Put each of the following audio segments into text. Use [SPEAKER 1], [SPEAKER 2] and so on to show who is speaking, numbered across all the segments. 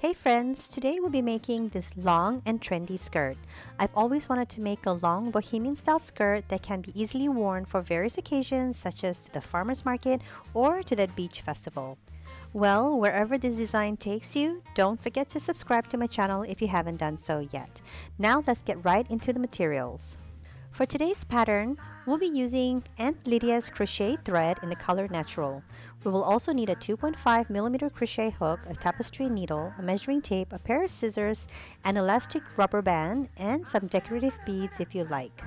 [SPEAKER 1] Hey friends, today we'll be making this long and trendy skirt. I've always wanted to make a long bohemian style skirt that can be easily worn for various occasions such as to the farmer's market or to the beach festival. Well, wherever this design takes you, don't forget to subscribe to my channel if you haven't done so yet. Now let's get right into the materials. For today's pattern, we'll be using Aunt Lydia's crochet thread in the color natural. We will also need a 2.5mm crochet hook, a tapestry needle, a measuring tape, a pair of scissors, an elastic rubber band, and some decorative beads if you like.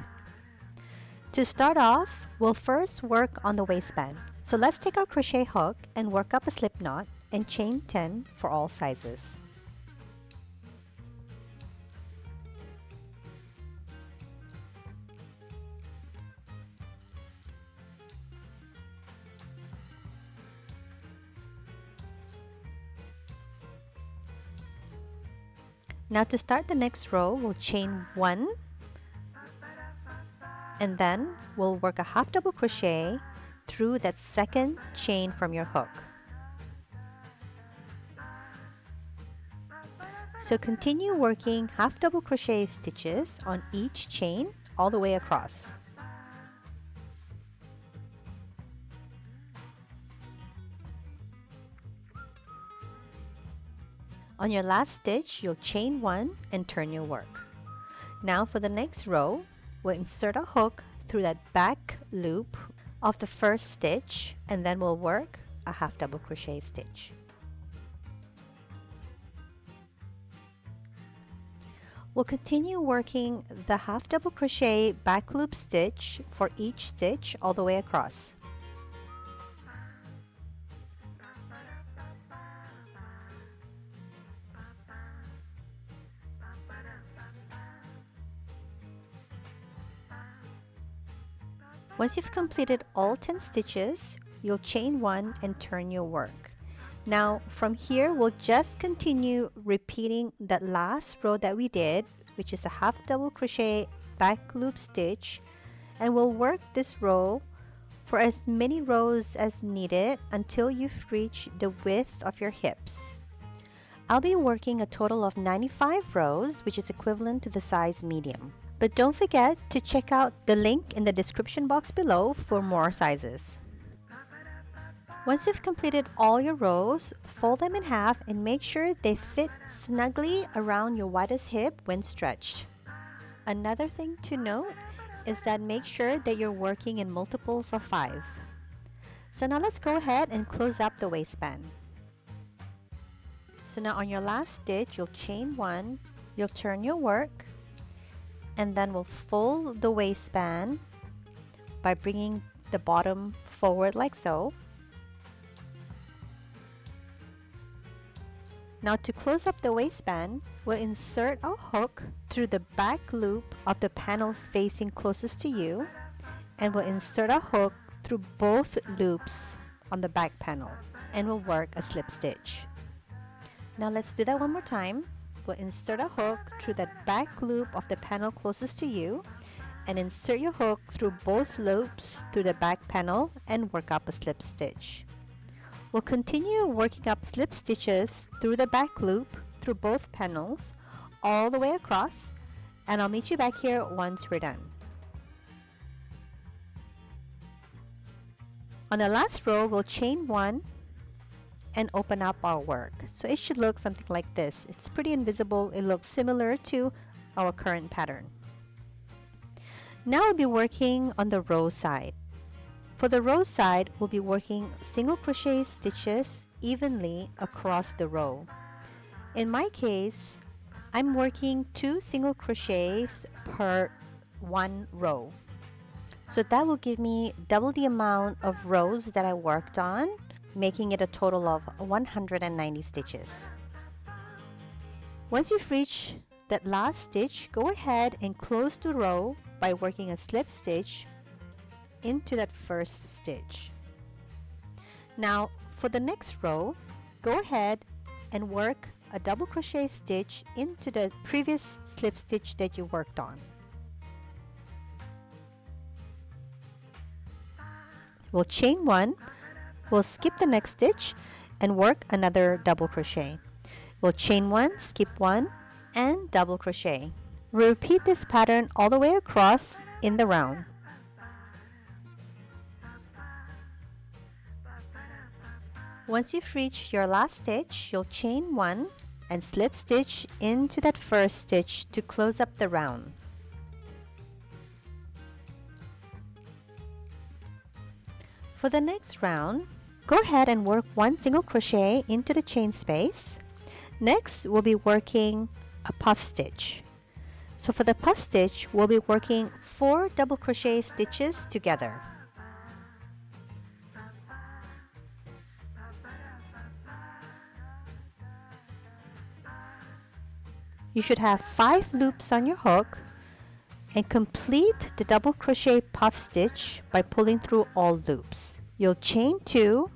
[SPEAKER 1] To start off, we'll first work on the waistband. So let's take our crochet hook and work up a slip knot and chain 10 for all sizes. Now to start the next row, we'll chain 1 and then we'll work a half double crochet through that second chain from your hook. So continue working half double crochet stitches on each chain all the way across. On your last stitch, you'll chain 1 and turn your work. Now for the next row, we'll insert a hook through that back loop of the first stitch and then we'll work a half double crochet stitch. We'll continue working the half double crochet back loop stitch for each stitch all the way across. Once you've completed all 10 stitches, you'll chain 1 and turn your work. Now from here, we'll just continue repeating that last row that we did, which is a half double crochet back loop stitch, and we'll work this row for as many rows as needed until you've reached the width of your hips. I'll be working a total of 95 rows, which is equivalent to the size medium. But don't forget to check out the link in the description box below for more sizes. Once you've completed all your rows, fold them in half and make sure they fit snugly around your widest hip when stretched. Another thing to note is that make sure that you're working in multiples of 5. So now let's go ahead and close up the waistband. So now on your last stitch, you'll chain 1, you'll turn your work, and then we'll fold the waistband by bringing the bottom forward like so. Now to close up the waistband, we'll insert a hook through the back loop of the panel facing closest to you, and we'll insert a hook through both loops on the back panel, and we'll work a slip stitch. Now let's do that one more time. We'll insert a hook through that back loop of the panel closest to you and insert your hook through both loops through the back panel and work up a slip stitch. We'll continue working up slip stitches through the back loop through both panels all the way across, and I'll meet you back here once we're done. On the last row, we'll chain 1 and open up our work. So it should look something like this. It's pretty invisible. It looks similar to our current pattern. Now we'll be working on the row side. For the row side, we'll be working single crochet stitches evenly across the row. In my case, I'm working 2 single crochets per 1 row. So that will give me double the amount of rows that I worked on, making it a total of 190 stitches. Once you've reached that last stitch, go ahead and close the row by working a slip stitch into that first stitch. Now for the next row, go ahead and work a double crochet stitch into the previous slip stitch that you worked on. We'll chain 1, we'll skip the next stitch and work another double crochet. We'll chain 1, skip 1, and double crochet. Repeat this pattern all the way across in the round. Once you've reached your last stitch, you'll chain 1 and slip stitch into that first stitch to close up the round. For the next round, go ahead and work 1 single crochet into the chain space. Next, we'll be working a puff stitch. So for the puff stitch, we'll be working 4 double crochet stitches together. You should have 5 loops on your hook and complete the double crochet puff stitch by pulling through all loops. You'll chain 2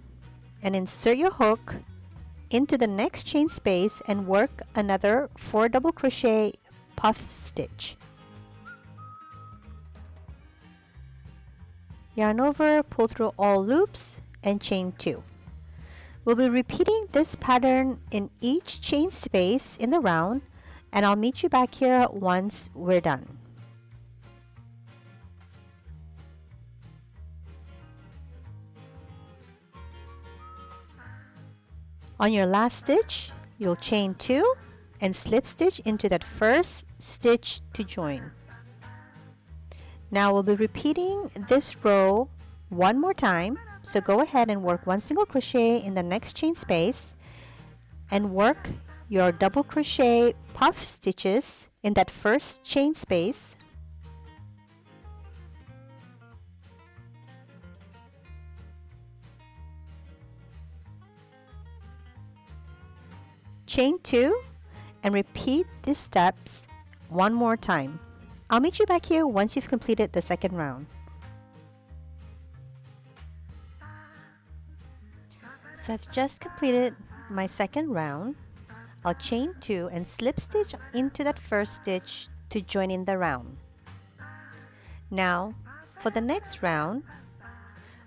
[SPEAKER 1] and insert your hook into the next chain space and work another 4 double crochet puff stitch. Yarn over, pull through all loops and chain 2. We'll be repeating this pattern in each chain space in the round, and I'll meet you back here once we're done. On your last stitch, you'll chain 2 and slip stitch into that first stitch to join. Now we'll be repeating this row one more time, so go ahead and work 1 single crochet in the next chain space and work your double crochet puff stitches in that first chain space. Chain 2 and repeat these steps one more time. I'll meet you back here once you've completed the second round. So I've just completed my second round. I'll chain 2 and slip stitch into that first stitch to join in the round. Now for the next round,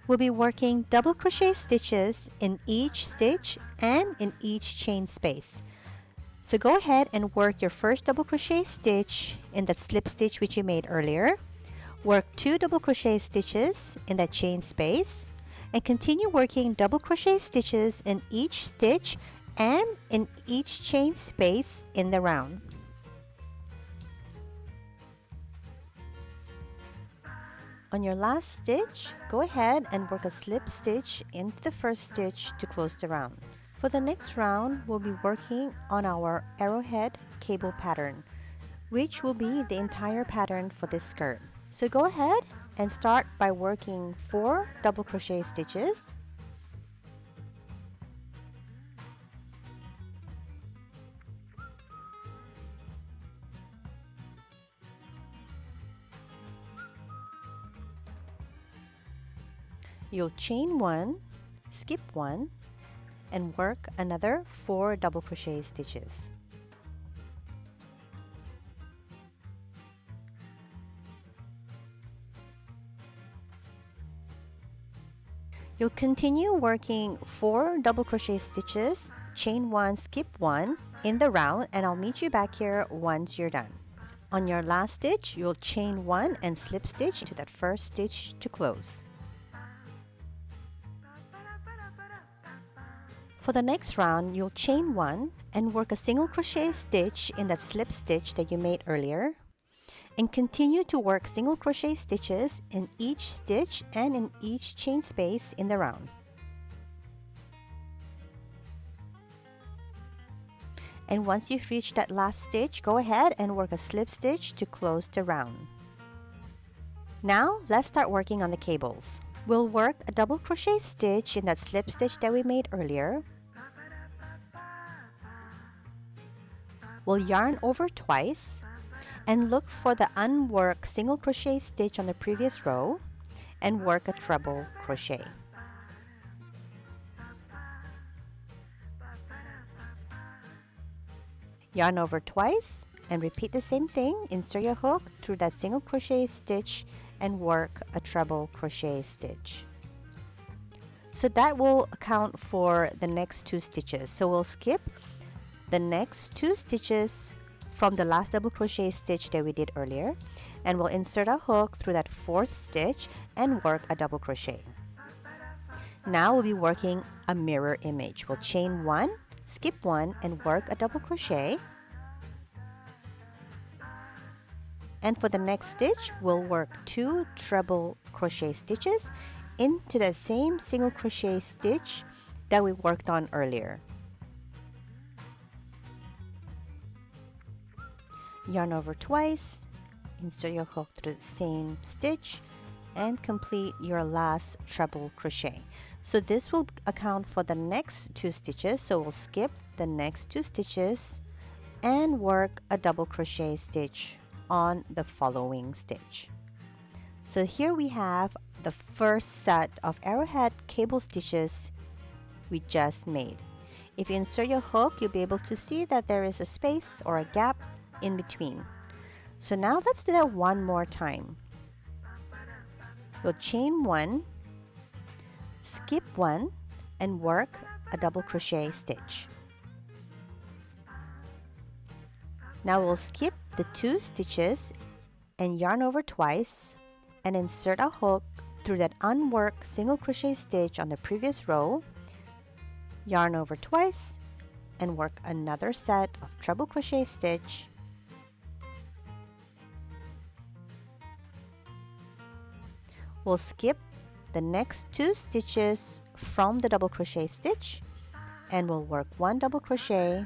[SPEAKER 1] we'll be working double crochet stitches in each stitch and in each chain space. So go ahead and work your first double crochet stitch in that slip stitch which you made earlier. Work 2 double crochet stitches in that chain space and continue working double crochet stitches in each stitch and in each chain space in the round. On your last stitch, go ahead and work a slip stitch into the first stitch to close the round. For the next round, we'll be working on our arrowhead cable pattern, which will be the entire pattern for this skirt. So go ahead and start by working 4 double crochet stitches. You'll chain 1, skip 1, and work another 4 double crochet stitches. You'll continue working 4 double crochet stitches, chain 1, skip 1 in the round, and I'll meet you back here once you're done. On your last stitch, you'll chain 1 and slip stitch to that first stitch to close. For the next round, you'll chain 1 and work a single crochet stitch in that slip stitch that you made earlier, and continue to work single crochet stitches in each stitch and in each chain space in the round. And once you've reached that last stitch, go ahead and work a slip stitch to close the round. Now let's start working on the cables. We'll work a double crochet stitch in that slip stitch that we made earlier. We'll yarn over twice and look for the unworked single crochet stitch on the previous row and work a treble crochet. Yarn over twice and repeat the same thing. Insert your hook through that single crochet stitch and work a treble crochet stitch. So that will account for the next 2 stitches. So we'll skip the next 2 stitches from the last double crochet stitch that we did earlier, and we'll insert a hook through that 4th stitch and work a double crochet. Now we'll be working a mirror image. We'll chain 1, skip 1, and work a double crochet. And for the next stitch, we'll work 2 treble crochet stitches into the same single crochet stitch that we worked on earlier. Yarn over twice, insert your hook through the same stitch, and complete your last treble crochet. So this will account for the next 2 stitches, so we'll skip the next 2 stitches and work a double crochet stitch on the following stitch. So here we have the first set of arrowhead cable stitches we just made. If you insert your hook, you'll be able to see that there is a space or a gap in between. So now let's do that one more time. We'll chain 1, skip 1, and work a double crochet stitch. Now we'll skip the 2 stitches and yarn over twice and insert a hook through that unworked single crochet stitch on the previous row, yarn over twice, and work another set of treble crochet stitch. We'll skip the next 2 stitches from the double crochet stitch and we'll work 1 double crochet.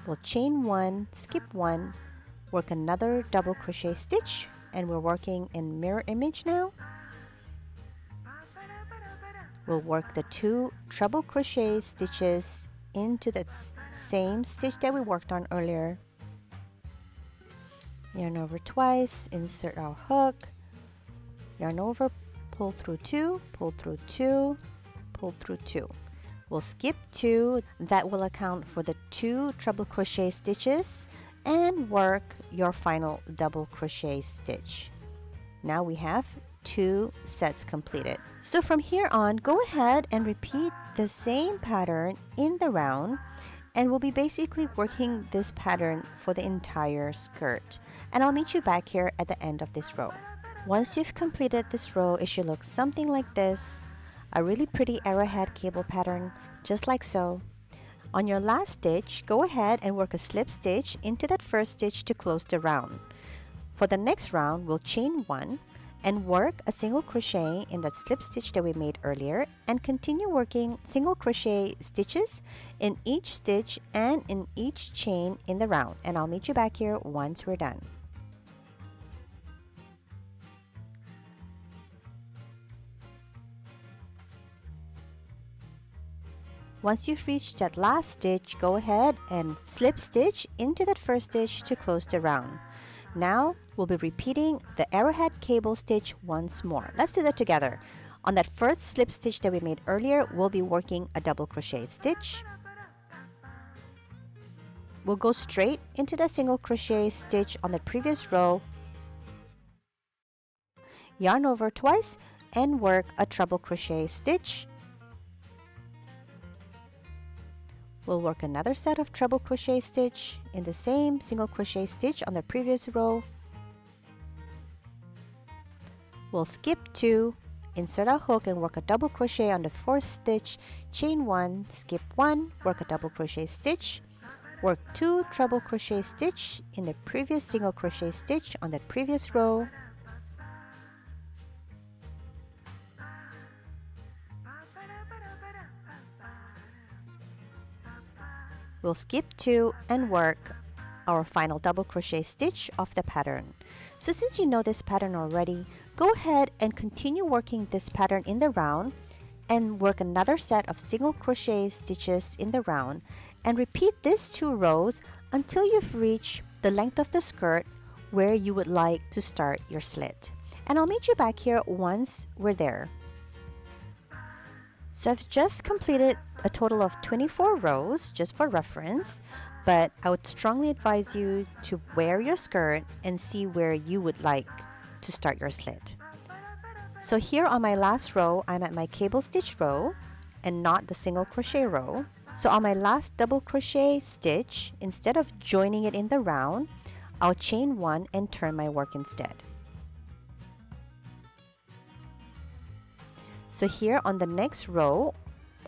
[SPEAKER 1] We'll chain 1, skip 1, work another double crochet stitch, and we're working in mirror image now. We'll work the 2 treble crochet stitches into the same stitch that we worked on earlier. Yarn over twice, insert our hook, yarn over, pull through 2, pull through 2, pull through 2. We'll skip 2, that will account for the 2 treble crochet stitches, and work your final double crochet stitch. Now we have 2 sets completed. So from here on, go ahead and repeat the same pattern in the round, and we'll be basically working this pattern for the entire skirt. And I'll meet you back here at the end of this row. Once you've completed this row, it should look something like this. A really pretty arrowhead cable pattern, just like so. On your last stitch, go ahead and work a slip stitch into that first stitch to close the round. For the next round, we'll chain 1 and work a single crochet in that slip stitch that we made earlier, and continue working single crochet stitches in each stitch and in each chain in the round. And I'll meet you back here once we're done. Once you've reached that last stitch, go ahead and slip stitch into that first stitch to close the round. Now we'll be repeating the arrowhead cable stitch once more. Let's do that together. On that first slip stitch that we made earlier, we'll be working a double crochet stitch. We'll go straight into the single crochet stitch on the previous row, yarn over twice, and work a treble crochet stitch. We'll work another set of treble crochet stitch in the same single crochet stitch on the previous row. We'll skip 2, insert a hook and work a double crochet on the 4th stitch, chain 1, skip 1, work a double crochet stitch, work 2 treble crochet stitch in the previous single crochet stitch on the previous row. We'll skip 2 and work our final double crochet stitch of the pattern. So since you know this pattern already, go ahead and continue working this pattern in the round and work another set of single crochet stitches in the round, and repeat these 2 rows until you've reached the length of the skirt where you would like to start your slit. And I'll meet you back here once we're there. So I've just completed a total of 24 rows, just for reference, but I would strongly advise you to wear your skirt and see where you would like to start your slit. So here on my last row, I'm at my cable stitch row and not the single crochet row. So on my last double crochet stitch, instead of joining it in the round, I'll chain one and turn my work instead. So here on the next row,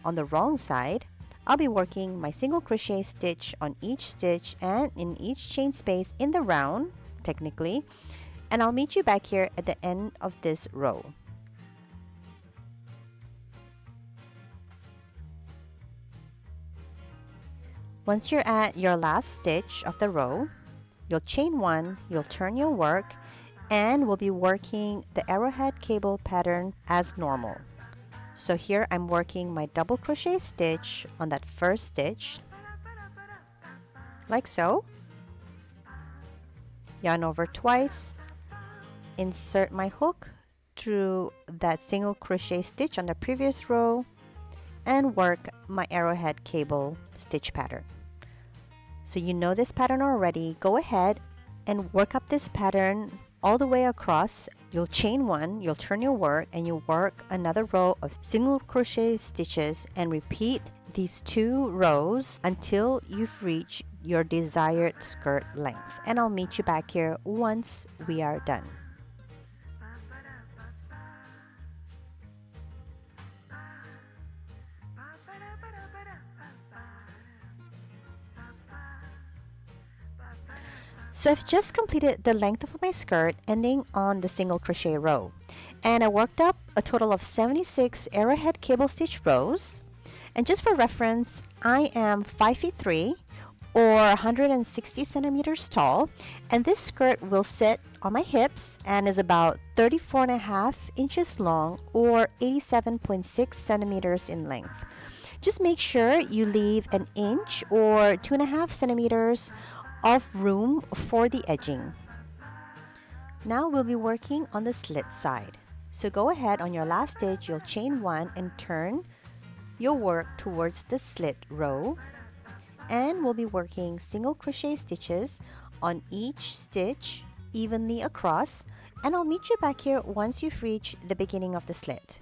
[SPEAKER 1] on the wrong side, I'll be working my single crochet stitch on each stitch and in each chain space in the round, technically, and I'll meet you back here at the end of this row. Once you're at your last stitch of the row, you'll chain one, you'll turn your work, and we'll be working the arrowhead cable pattern as normal. So here I'm working my double crochet stitch on that first stitch, like so. Yarn over twice, insert my hook through that single crochet stitch on the previous row, and work my arrowhead cable stitch pattern. So you know this pattern already. Go ahead and work up this pattern all the way across. You'll chain one, you'll turn your work, and you work another row of single crochet stitches and repeat these 2 rows until you've reached your desired skirt length. And I'll meet you back here once we are done. So I've just completed the length of my skirt ending on the single crochet row, and I worked up a total of 76 arrowhead cable stitch rows. And just for reference, I am 5 feet 3 or 160 centimeters tall, and this skirt will sit on my hips and is about 34.5 inches long or 87.6 centimeters in length. Just make sure you leave an inch or 2.5 centimeters of room for the edging. Now we'll be working on the slit side. So go ahead, on your last stitch, you'll chain one and turn your work towards the slit row, and we'll be working single crochet stitches on each stitch evenly across, and I'll meet you back here once you've reached the beginning of the slit.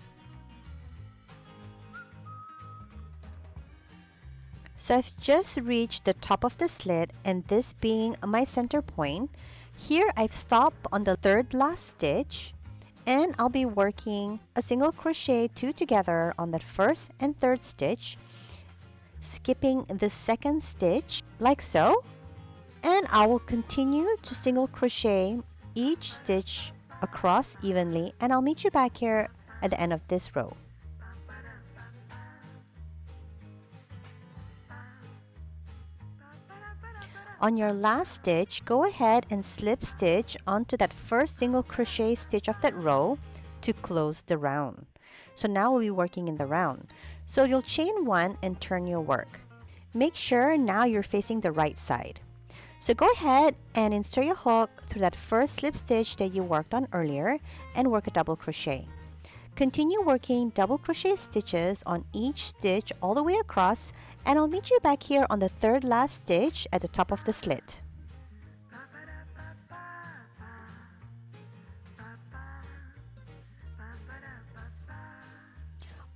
[SPEAKER 1] So I've just reached the top of the slit, and this being my center point, here I've stopped on the 3rd last stitch, and I'll be working a single crochet 2 together on the 1st and 3rd stitch, skipping the 2nd stitch like so, and I will continue to single crochet each stitch across evenly, and I'll meet you back here at the end of this row. On your last stitch, go ahead and slip stitch onto that first single crochet stitch of that row to close the round. So now we'll be working in the round. So you'll chain one and turn your work. Make sure now you're facing the right side. So go ahead and insert your hook through that first slip stitch that you worked on earlier and work a double crochet. Continue working double crochet stitches on each stitch all the way across, and I'll meet you back here on the 3rd last stitch at the top of the slit.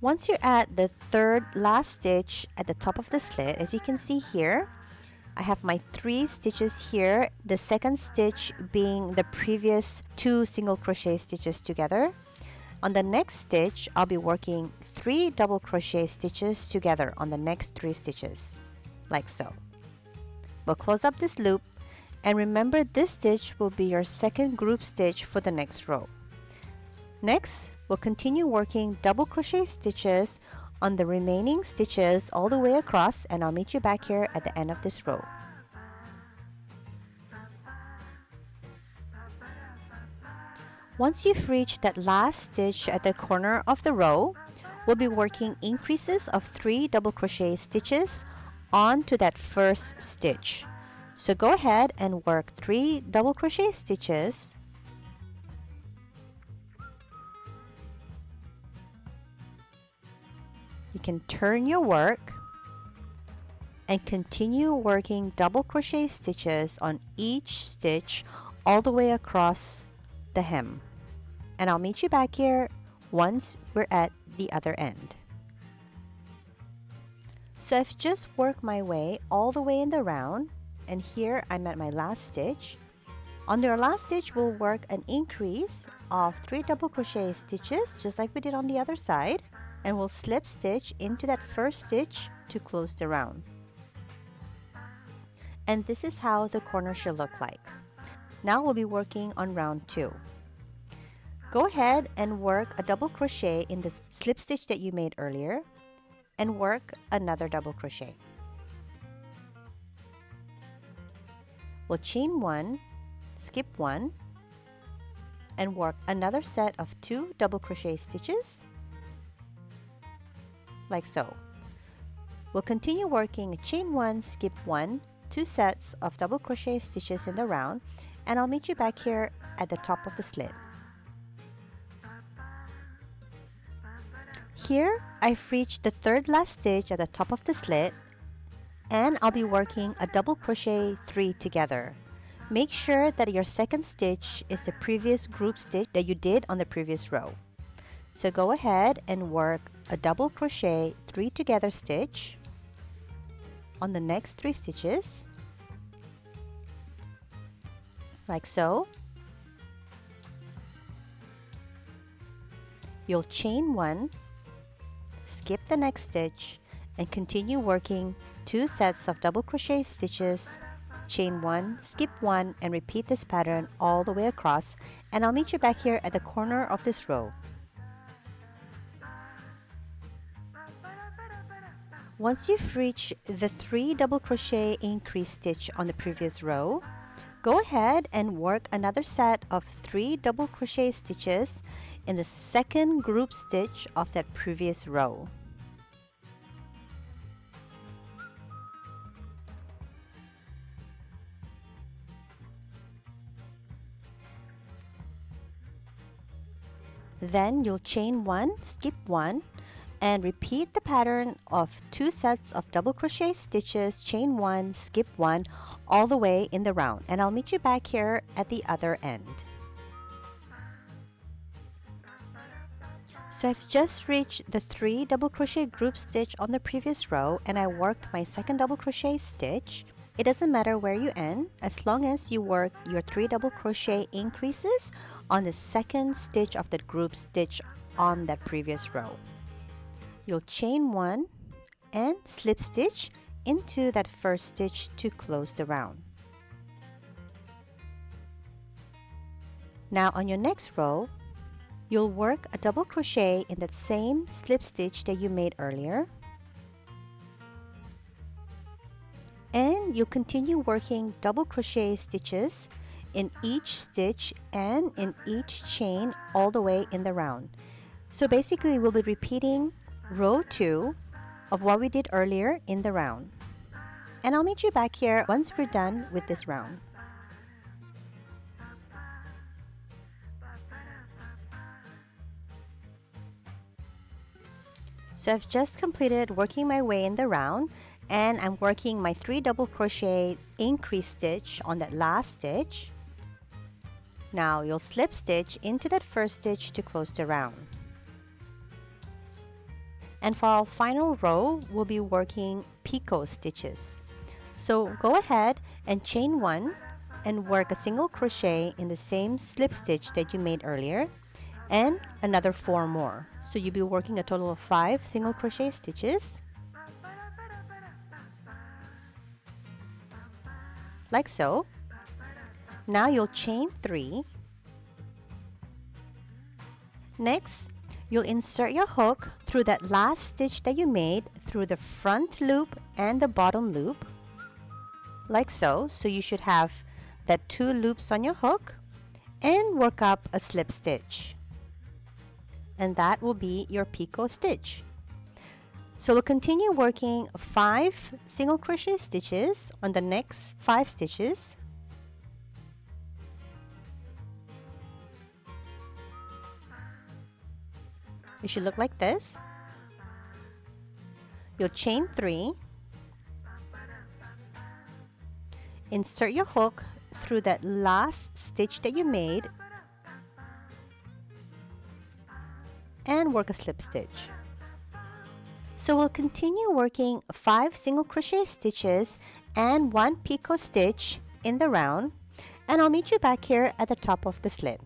[SPEAKER 1] Once you're at the 3rd last stitch at the top of the slit, as you can see here, I have my 3 stitches here, the 2nd stitch being the previous 2 single crochet stitches together. On the next stitch, I'll be working 3 double crochet stitches together on the next 3 stitches, like so. We'll close up this loop, and remember this stitch will be your 2nd group stitch for the next row. Next, we'll continue working double crochet stitches on the remaining stitches all the way across, and I'll meet you back here at the end of this row. Once you've reached that last stitch at the corner of the row, we'll be working increases of 3 double crochet stitches onto that first stitch. So go ahead and work 3 double crochet stitches. You can turn your work and continue working double crochet stitches on each stitch all the way across the hem. And I'll meet you back here once we're at the other end. So I've just worked my way all the way in the round, and here I'm at my last stitch. On your last stitch, we'll work an increase of 3 double crochet stitches, just like we did on the other side, and we'll slip stitch into that first stitch to close the round. And this is how the corner should look like. Now we'll be working on round 2. Go ahead and work a double crochet in the slip stitch that you made earlier, and work another double crochet. We'll chain 1, skip 1, and work another set of 2 double crochet stitches, like so. We'll continue working chain 1, skip 1, 2 sets of double crochet stitches in the round, and I'll meet you back here at the top of the slit. Here, I've reached the third last stitch at the top of the slit, and I'll be working a double crochet 3 together. Make sure that your second stitch is the previous group stitch that you did on the previous row. So go ahead and work a double crochet 3 together stitch on the next 3 stitches, like so. You'll chain 1, skip the next stitch, and continue working 2 sets of double crochet stitches, chain 1, skip 1, and repeat this pattern all the way across, and I'll meet you back here at the corner of this row. Once you've reached the 3 double crochet increase stitch on the previous row, go ahead and work another set of 3 double crochet stitches in the second group stitch of that previous row. Then you'll chain 1, skip 1, and repeat the pattern of 2 sets of double crochet stitches, chain 1, skip 1, all the way in the round, and I'll meet you back here at the other end. So I've just reached the 3 double crochet group stitch on the previous row, and I worked my second double crochet stitch. It doesn't matter where you end, as long as you work your 3 double crochet increases on the second stitch of the group stitch on that previous row. You'll chain 1 and slip stitch into that first stitch to close the round. Now on your next row, you'll work a double crochet in that same slip stitch that you made earlier, and you'll continue working double crochet stitches in each stitch and in each chain all the way in the round. So basically we'll be repeating row 2 of what we did earlier in the round, and I'll meet you back here once we're done with this round. So I've just completed working my way in the round, and I'm working my 3 double crochet increase stitch on that last stitch. Now you'll slip stitch into that first stitch to close the round. And for our final row, we'll be working picot stitches. So go ahead and chain 1 and work a single crochet in the same slip stitch that you made earlier, and another 4 more. So you'll be working a total of 5 single crochet stitches, like so. Now you'll chain 3. Next, you'll insert your hook through that last stitch that you made through the front loop and the bottom loop, like so. So you should have that 2 loops on your hook, and work up a slip stitch, and that will be your picot stitch. So we'll continue working 5 single crochet stitches on the next 5 stitches. It should look like this. You'll chain 3, insert your hook through that last stitch that you made, and work a slip stitch. So we'll continue working 5 single crochet stitches and 1 picot stitch in the round, and I'll meet you back here at the top of the slit.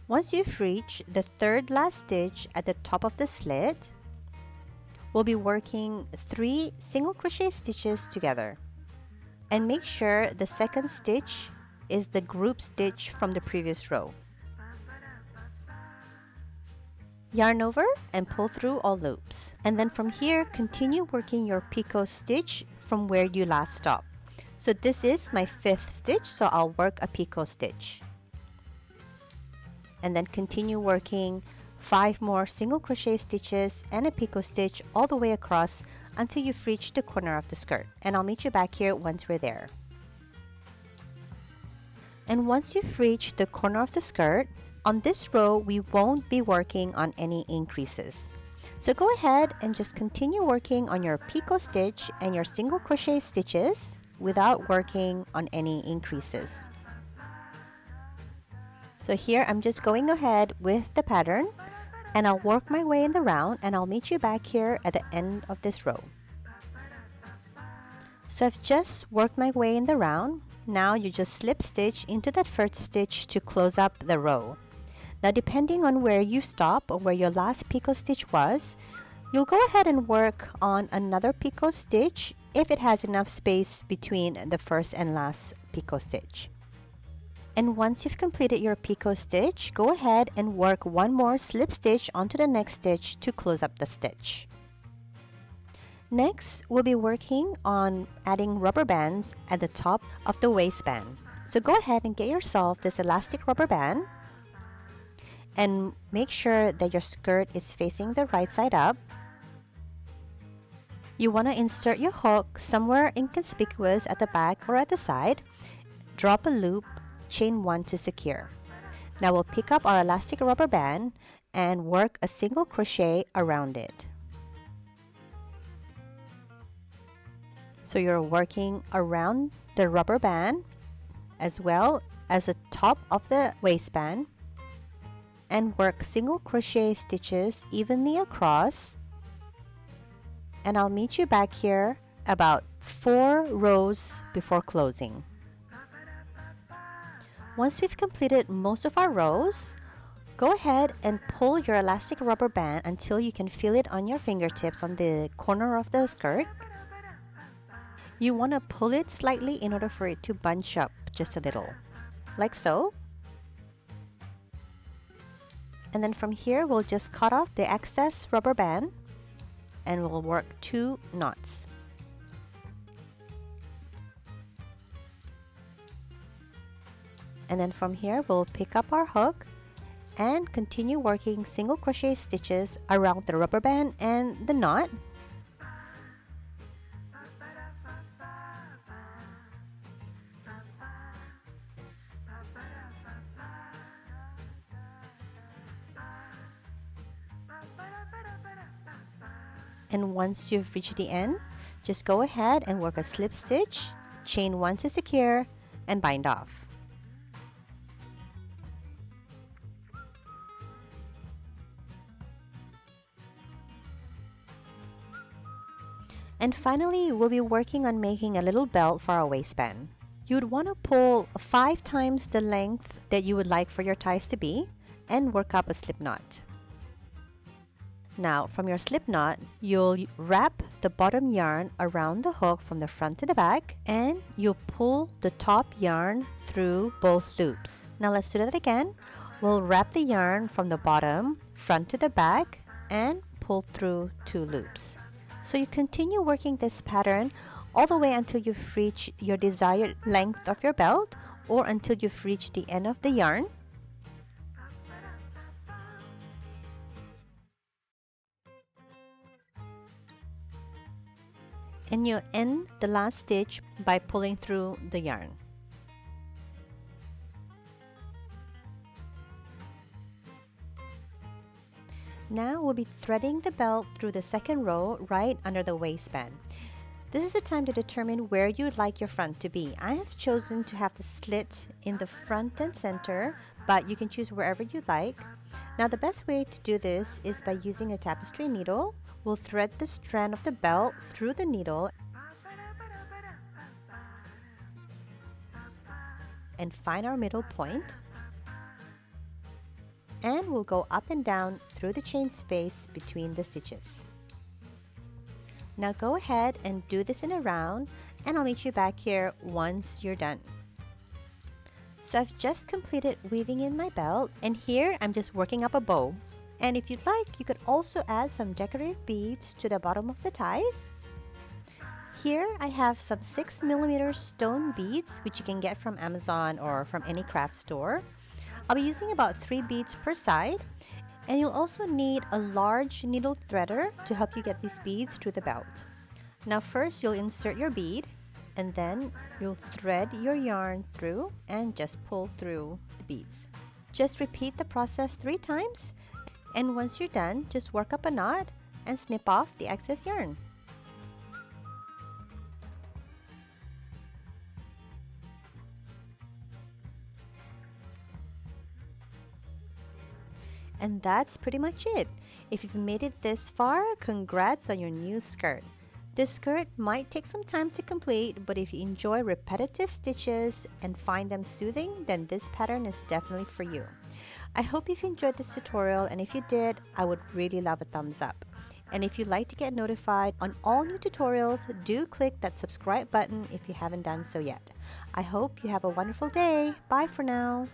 [SPEAKER 1] Once you've reached the third last stitch at the top of the slit, we'll be working 3 single crochet stitches together. And make sure the second stitch is the group stitch from the previous row. Yarn over and pull through all loops. And then from here, continue working your picot stitch from where you last stopped. So this is my 5th stitch, so I'll work a picot stitch. And then continue working 5 more single crochet stitches and a picot stitch all the way across until you've reached the corner of the skirt. And I'll meet you back here once we're there. And once you've reached the corner of the skirt, on this row we won't be working on any increases. So go ahead and just continue working on your picot stitch and your single crochet stitches without working on any increases. So here I'm just going ahead with the pattern, and I'll work my way in the round, and I'll meet you back here at the end of this row. So I've just worked my way in the round. Now you just slip stitch into that first stitch to close up the row. Now depending on where you stop or where your last picot stitch was, you'll go ahead and work on another picot stitch if it has enough space between the first and last picot stitch. And once you've completed your picot stitch, go ahead and work one more slip stitch onto the next stitch to close up the stitch. Next, we'll be working on adding rubber bands at the top of the waistband. So go ahead and get yourself this elastic rubber band and make sure that your skirt is facing the right side up. You want to insert your hook somewhere inconspicuous at the back or at the side. Drop a loop, chain 1 to secure. Now we'll pick up our elastic rubber band and work a single crochet around it. So you're working around the rubber band as well as the top of the waistband, and work single crochet stitches evenly across, and I'll meet you back here about 4 rows before closing. Once we've completed most of our rows, go ahead and pull your elastic rubber band until you can feel it on your fingertips on the corner of the skirt. You want to pull it slightly in order for it to bunch up just a little, like so. And then from here, we'll just cut off the excess rubber band and we'll work 2 knots. And then from here, we'll pick up our hook and continue working single crochet stitches around the rubber band and the knot. And once you've reached the end, just go ahead and work a slip stitch, chain 1 to secure, and bind off. And finally, we'll be working on making a little belt for our waistband. You'd want to pull 5 times the length that you would like for your ties to be and work up a slip knot. Now, from your slip knot, you'll wrap the bottom yarn around the hook from the front to the back, and you'll pull the top yarn through both loops. Now let's do that again. We'll wrap the yarn from the bottom, front to the back, and pull through 2 loops. So you continue working this pattern all the way until you've reached your desired length of your belt, or until you've reached the end of the yarn. And you'll end the last stitch by pulling through the yarn. Now we'll be threading the belt through the second row right under the waistband. This is the time to determine where you would like your front to be. I have chosen to have the slit in the front and center, but you can choose wherever you like. Now the best way to do this is by using a tapestry needle. We'll thread the strand of the belt through the needle and find our middle point. And we'll go up and down through the chain space between the stitches. Now go ahead and do this in a round, and I'll meet you back here once you're done. So I've just completed weaving in my belt, and here I'm just working up a bow. And if you'd like, you could also add some decorative beads to the bottom of the ties. Here I have some 6mm stone beads, which you can get from Amazon or from any craft store. I'll be using about 3 beads per side, and you'll also need a large needle threader to help you get these beads through the belt. Now first you'll insert your bead, and then you'll thread your yarn through and just pull through the beads. Just repeat the process 3 times, and once you're done, just work up a knot and snip off the excess yarn. And that's pretty much it. If you've made it this far, congrats on your new skirt. This skirt might take some time to complete, but if you enjoy repetitive stitches and find them soothing, then this pattern is definitely for you. I hope you've enjoyed this tutorial, and if you did, I would really love a thumbs up. And if you'd like to get notified on all new tutorials, do click that subscribe button if you haven't done so yet. I hope you have a wonderful day. Bye for now.